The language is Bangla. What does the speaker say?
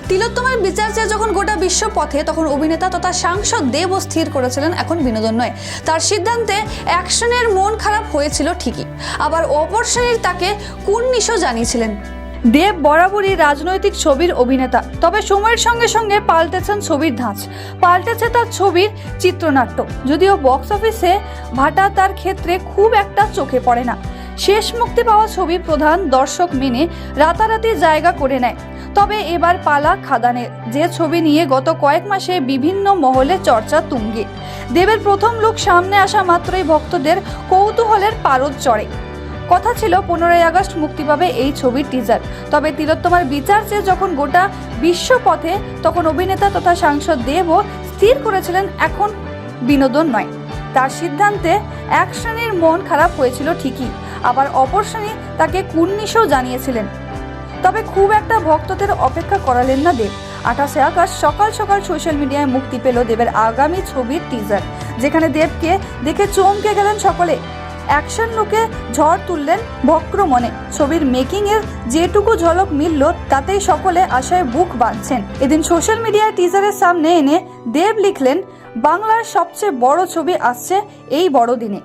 তিলোত্তমার বিচার চেয়ে যখন গোটা বিশ্ব পথে, তখন অভিনেতা তথা সাংসদ দেবও স্থির করেছিলেন এখন বিনোদন নয়। তার সিদ্ধান্তে অ্যাকশনের মন খারাপ হয়েছিল ঠিকই, আবার অপর শ্রেণীর তাকে কুর্নিশও জানিয়েছিলেন। দেব বরাবরই রাজনৈতিক ছবির অভিনেতা, তবে সময়ের সঙ্গে সঙ্গে পাল্টেছেন ছবির ধাঁচ, পাল্টেছে তার ছবির চিত্রনাট্য। যদিও বক্স অফিসে ভাটা তার ক্ষেত্রে খুব একটা চোখে পড়ে না। শেষ মুক্তি পাওয়া ছবি প্রধান দর্শক মেনে রাতারাতি জায়গা করে নেয়। তবে এবার পালা খাদানের, যে ছবি নিয়ে গত কয়েক মাসে বিভিন্ন মহলে চর্চা তুঙ্গে। দেবের প্রথম লুক সামনে আসা মাত্রই ভক্তদের কৌতূহলের পারদ চড়ে। কথা ছিল 15ই আগস্ট মুক্তি পাবে এই ছবির টিজার। তবে তিলোত্তমার বিচার চেয়ে যখন গোটা বিশ্ব পথে, তখন অভিনেতা তথা সাংসদ দেবও স্থির করেছিলেন এখন বিনোদন নয়। তার সিদ্ধান্তে এক শ্রেণীর মন খারাপ হয়েছিল ঠিকই, আবার অপর শ্রেণী তাকে কুর্নিশও জানিয়েছিলেন। তবে খুব একটা ভক্তদের অপেক্ষা করালেন না দেব। 28শে আগস্ট সকাল সকাল সোশ্যাল মিডিয়ায় মুক্তি পেল দেবের আগামী ছবির টিজার, যেখানে দেবকে দেখে চমকে গেলেন সকলে। অ্যাকশন লুকে ঝড় তুললেন বক্র মনে। ছবির মেকিং এর যেটুকু ঝলক মিলল তাতেই সকলে আশায় বুক বাঁধছেন। এদিন সোশ্যাল মিডিয়ায় টিজারের সামনে এনে দেব লিখলেন, বাংলার সবচেয়ে বড় ছবি আসছে এই বড় দিনে।